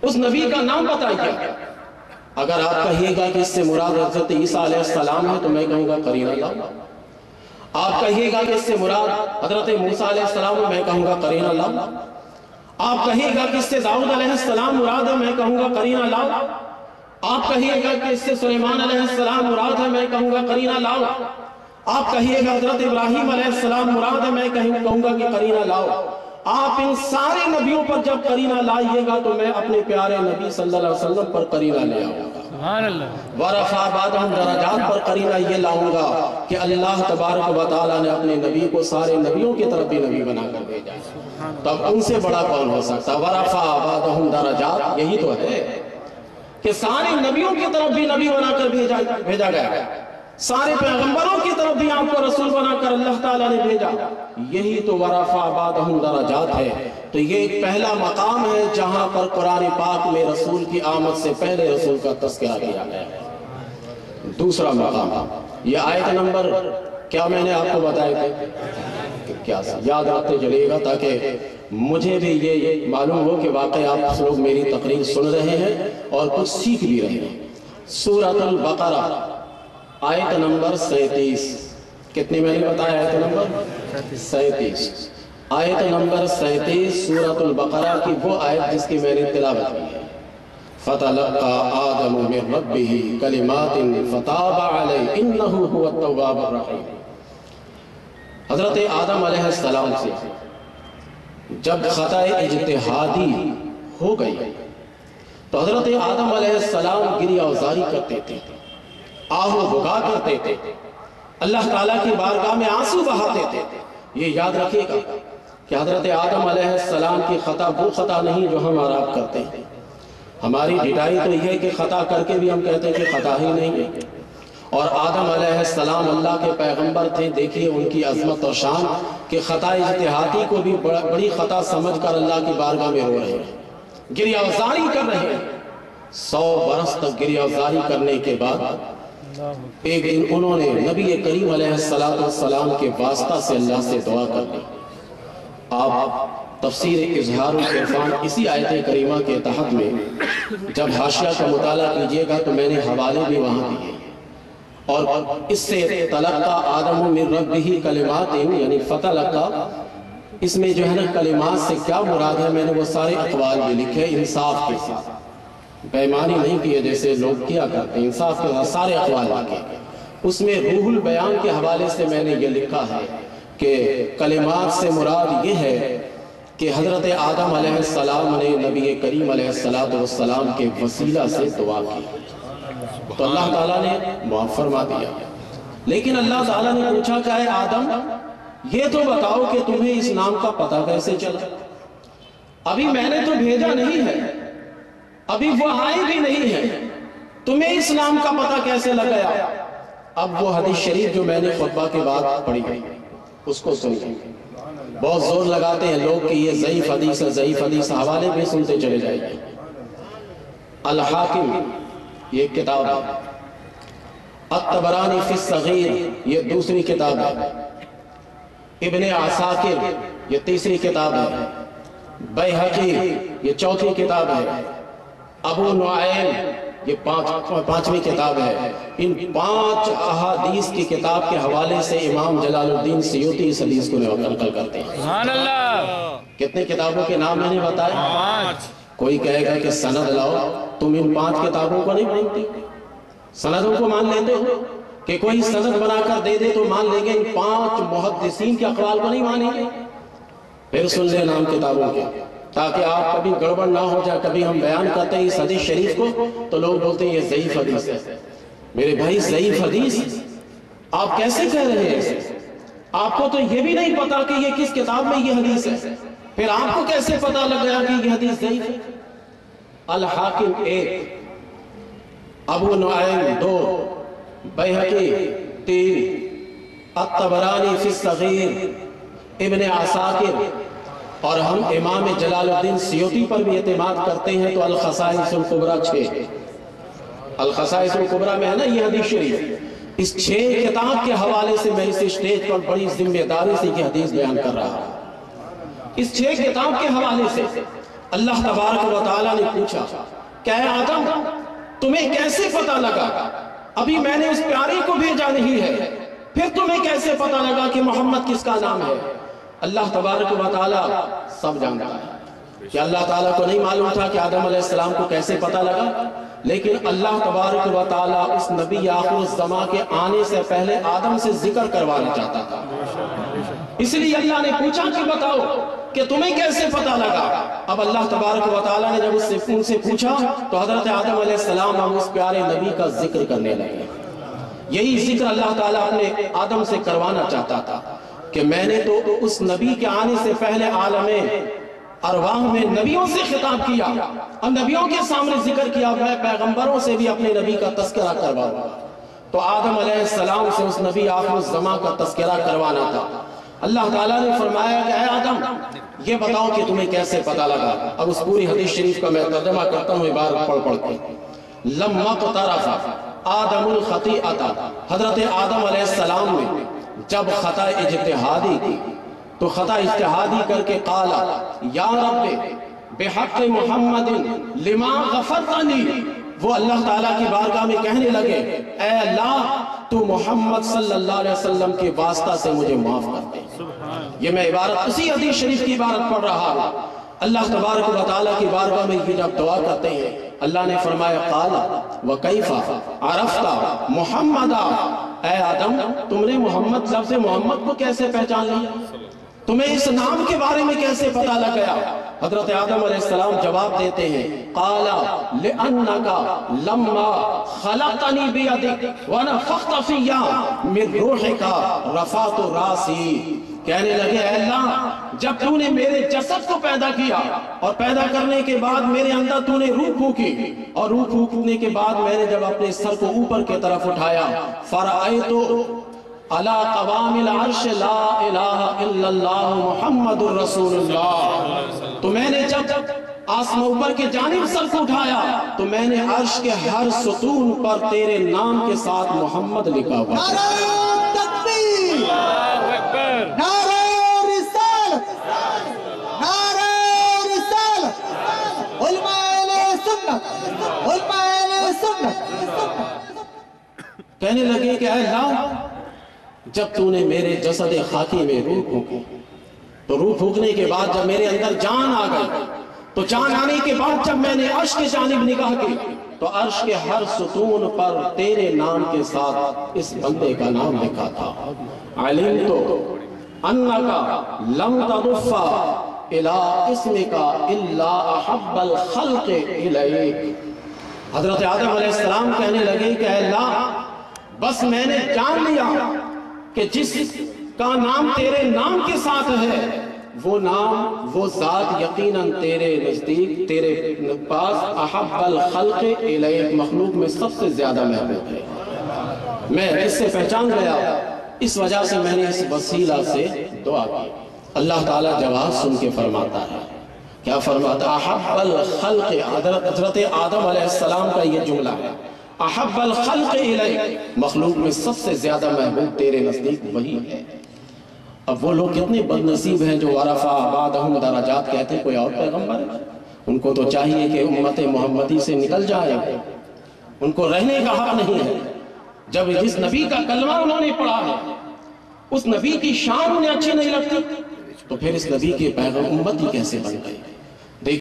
उस नबी का नाम बताइए। अगर आप कहिएगा कि इससे मुराद हज़रत ईसा अलैहिस्सलाम है तो मैं कहूँगा करीना लाओ। आप कहिएगा कि इससे मुराद हज़रत मूसा अलैहिस्सलाम है, मैं कहूँगा करीना लाओ। आप कहिएगा कि इससे दाऊद अलैहिस्सलाम मुराद है, मैं कहूँगा करीना लाओ। आप कहिएगा कि इससे सुलेमान अलैहिस्सलाम मुराद है, मैं कहूँगा करीना लाओ। आप कहिएगा हज़रत इब्राहीम अलैहिस्सलाम मुराद है, मैं कहूँगा कि करीना लाओ। आप इन सारे नबियों पर जब करीना लाइएगा तो मैं अपने प्यारे नबी सल्लल्लाहु अलैहि वसल्लम पर करीना ले आऊंगा। सुभान अल्लाह। वरफ़ा बादहुम दरजात पर करीना ये लाऊंगा कि अल्लाह तबारक व तआला ने अपने नबी को सारे नबियों की तरफ भी नबी बनाकर भेजा। तब उनसे बड़ा कौन हो सकता? वरफ़ा बादहुम दरजात, यही तो है कि सारे नबियों की तरफ भी नबी बनाकर भेजा गया, सारे पैगंबरों की तरफ भी आपको रसूल बनाकर अल्लाह ताला ने भेजा। यही तो वरफ़ा बादहुम दरजात है। तो ये एक पहला मकाम है जहां पर कुरान पाक में रसूल की आमद से पहले रसूल का तज़किरा किया गया है। दूसरा मकाम, ये आयत नंबर क्या मैंने आपको बताए थे, क्या याद रखते चलिएगा ताकि मुझे भी ये मालूम हो कि वाकई आप लोग मेरी तकरीर सुन रहे हैं और कुछ सीख भी रहे हैं। सूरतुल बकरा आयत नंबर 37। कितनी मैंने बताया? आयत नंबर 37। आयत नंबर 37 सूरतुल बकरा की वो आयत जिसकी मैंने तिलावत की है। फतलक़्क़ा आदम मिन रब्बिही कलिमातिन फताब अलैहि इन्नहु हुवत तव्वाबुर रहीम। हज़रत आदम अलैहिस्सलाम से जब खताए इज्तिहादी हो गई तो हज़रत आदम अलैहिस्सलाम गिरियाज़ारी करते थे, आहू भुगा करते थे, अल्लाह ताला की बारगाह में आंसू बहाते थे। ये याद रखिएगा कि हज़रत आदम अलैहिस्सलाम की खता वो खता नहीं जो हम और आप करते हैं। हमारी ढिठाई तो यह है कि खता करके भी हम कहते हैं कि खता ही नहीं है। और आदम अलैहिस्सलाम अल्लाह के पैगंबर थे। देखिए उनकी अजमत और शान कि खता इज्तिहादी को भी बड़ी खता समझकर अल्लाह की बारगाह में रो रहे हैं, गिरियाज़ारी कर रहे हैं। 100 बरस तक गिरियाज़ारी करने के बाद एक दिन उन्होंने नबी करीम अलैहिस्सलाम के वास्ता से अल्लाह से दुआ कर दी। आप तफसीर इज़हारुल इरफान इसी आयत करीमा के तहत में जब हाशिया का मुताला कीजिएगा तो मैंने हवाले भी वहाँ दिए। और इससे तलक्का आदम मिन रब्बिही कलिमातिन यानी फतलक्का, इसमें जो है ना कलिमात से क्या मुराद है मैंने वो सारे अक़वाल भी लिखे इंसाफ के साथ, बेईमानी नहीं किए जैसे लोग किया करते, इंसाफ के साथ सारे अक़वाल लिखे। उसमें रूहुल बयान के हवाले से मैंने ये लिखा है कि कलिमात से मुराद ये है कि हज़रत आदम अलैहिस्सलाम ने नबी करीम अलैहिस्सलाम के वसीला से दुआ की तो अल्लाह ताला ने मुआफ़ फरमा दिया। लेकिन अल्लाह ताला ने पूछा क्या है आदम, ये तो बताओ कि तुम्हें इस नाम का पता कैसे चला? अभी मैंने तो भेजा नहीं है, अभी वो आए भी नहीं है, तुम्हें इस नाम का पता कैसे लग गया? अब वो हदीस शरीफ जो मैंने खुतबा के बाद पढ़ी उसको सुनिए। बहुत जोर लगाते हैं लोग कि ये ज़ईफ़ हदीस है, ज़ईफ़ हदीस, हवाले भी सुनते चले जाइए। अल हाकिम ये किताब है, अत-तबरानी फ़ी सग़ीर ये दूसरी किताब है, इब्ने आसाकिर ये तीसरी किताब है, बैहक़ी ये चौथी किताब है, अबू नुआइम ये पांचवी किताब है। इन 5 अहादीस की किताब के हवाले से इमाम जलालुद्दीन सयूती इस हदीस को नकल करते हैं। सुभान अल्लाह। कितने किताबों के नाम मैंने बताए? 5। कोई कहेगा कि सनद लाओ, तुम इन 5 किताबों को नहीं मानते, सनदों को मान लेते हो कि कोई सनद बनाकर दे दे तो मान लेंगे, इन 5 मुहद्दिसीन के अक़वाल को नहीं मानेंगे। फिर सुन ले नाम किताबों के, ताकि आप कभी गड़बड़ ना हो जाए। कभी हम बयान करते हैं इस हदीस शरीफ को तो लोग बोलते हैं ये ज़ईफ़ हदीस है। मेरे भाई ज़ईफ़ हदीस आप कैसे कह रहे हैं? आपको तो ये भी नहीं पता कि ये किस किताब में ये हदीस है, फिर आपको कैसे पता लग गया कि ये हदीस ज़ईफ़ है? अल हाकिम 1, अबू नुआइम 2, बैहक़ी 3, अत-तबरानी फ़ी सग़ीर, इब्ने आसाकिर, और हम इमाम जलालुद्दीन सयूती पर भी एतमाद करते हैं तो अल ख़साइसुल कुबरा 6, अल ख़साइसुल कुबरा में है ना ये हदीस शरीफ। इस 6 किताब के हवाले से मैं इस स्टेज पर बड़ी जिम्मेदारी से ये हदीस बयान कर रहा हूँ। इस 6 किताब के हवाले से اللہ تبارک و تعالیٰ نے پوچھا کہ اے آدم تمہیں کیسے پتہ لگا؟ ابھی میں نے اس پیارے کو بھیجا نہیں ہے، پھر تمہیں کیسے پتہ لگا کہ محمد کس کا نام ہے؟ اللہ تبارک و تعالیٰ سب جانتا ہے کہ اللہ تعالیٰ کو نہیں معلوم تھا کہ آدم علیہ السلام کو کیسے پتہ لگا، لیکن اللہ تبارک و تعالیٰ اس نبی آخر الزمان کے آنے سے پہلے آدم سے ذکر کروانا چاہتا تھا، اس لیے اللہ نے پوچھا کہ بتاؤ کہ تمہیں کیسے پتہ لگا؟ اب اللہ تبارک و تعالیٰ نے جب ان سے پوچھا تو حضرت آدم علیہ السلام ہم اس پیارے نبی کا ذکر کرنے لگے۔ یہی ذکر اللہ تعالیٰ اپنے آدم سے کروانا چاہتا تھا کہ میں نے تو اس نبی کے آنے سے پہلے عالم ارواح میں نبیوں سے خطاب کیا اور نبیوں کے سامنے ذکر کیا، میں پیغمبروں سے بھی اپنے نبی کا تذکرہ کرواؤں گا۔ تو آدم علیہ السلام سے اس نبی آخر الزمان کا تذکرہ کروانا تھا۔ اللہ تعالیٰ نے فرمایا کہ اے آدم یہ بتاؤ کہ تمہیں کیسے پتہ لگا؟ اب اس پوری حدیث شریف کا میں ترجمہ کرتا ہوں عبارت پڑھ کے۔ لما اقترف آدم الخطیئۃ، حضرت آدم علیہ السلام نے جب خطا اجتہادی کی تو خطا اجتہادی کر کے قال یا رب بحق محمد لما غفرتنی، وہ اللہ تعالیٰ کی بارگاہ میں کہنے لگے اے اللہ تو محمد صلی اللہ علیہ وسلم کے واسطہ سے مجھے معاف کر دے۔ یہ میں عبارت اسی حدیث شریف کی عبارت پڑھ رہا ہوں۔ اللہ تبارک و تعالیٰ کی بارگاہ میں یہ جب دعا کرتے ہیں اللہ نے فرمایا قال وکیف عرفت محمد، اے آدم تم نے محمد لفظ محمد کو کیسے پہچان لیا؟ تمہیں اس نام کے بارے میں کیسے پتہ لگ گیا؟ حضرت آدم علیہ السلام جواب دیتے ہیں قال لأنك لما خلقتنی بیدک ونفخت فی من روحک رفعت راسی، کہنے لگے اے اللہ جب تو نے میرے جسد کو پیدا کیا اور پیدا کرنے کے بعد میرے اندر تو نے روح پھونکی اور روح پھونکنے کے بعد میں نے جب اپنے سر کو اوپر کی طرف اٹھایا فرأیت علی قوام العرش لا الہ الا اللہ محمد الرسول اللہ، تو میں نے جب آسمان اوپر کے جانب سر کو اٹھایا تو میں نے عرش کے ہر ستون پر تیرے نام کے ساتھ محمد لکھا ہوا۔ نعرہ تکبیر، نعرہ رسالت، نعرہ رسالت، علماء اہل سنت، علماء اہل سنت۔ کہنے لگے کہ اے اللہ جب تو نے میرے جسد خاکی میں روح پھونکی تو روح پھونکنے کے بعد جب میرے اندر جان آ گئی تو جان آنے کے بعد جب میں نے عرش کی جانب نگاہ کی تو عرش کے ہر ستون پر تیرے نام کے ساتھ اس بندے کا نام لکھا تھا۔ علمت انک لم تضف الی اسمک الا احب الخلق الیک، حضرت آدم علیہ السلام کہنے لگے کہ اے اللہ بس میں نے جان لیا کہ جس کا نام تیرے نام کے ساتھ ہے وہ نام وہ ذات یقیناً تیرے نزدیک تیرے پاس احب الخلق الیک، مخلوق میں سب سے زیادہ محبوب ہے۔ میں اس سے پہچان گیا، اس وجہ سے میں نے اس وسیلہ سے دعا کی۔ اللہ تعالیٰ جواب سن کے فرماتا ہے، کیا فرماتا؟ احب الخلق، حضرت آدم علیہ السلام کا یہ جملہ ہے احب الخلق الیک، مخلوق میں سب سے زیادہ محبوب تیرے نزدیک وہی ہے۔ اب وہ لوگ کتنے بد نصیب ہیں جو ورفع بعضهم درجات کہتے ہیں کوئی اور پیغمبر ہے، ان کو تو چاہیے کہ امت محمدی سے نکل جائے، ان کو رہنے کا حق نہیں ہے۔ جب جس نبی کا کلمہ انہوں نے پڑھا ہے اس نبی کی شان انہیں اچھی نہیں لگتی تو پھر اس نبی کے پیغام امتی کیسے بن گئے؟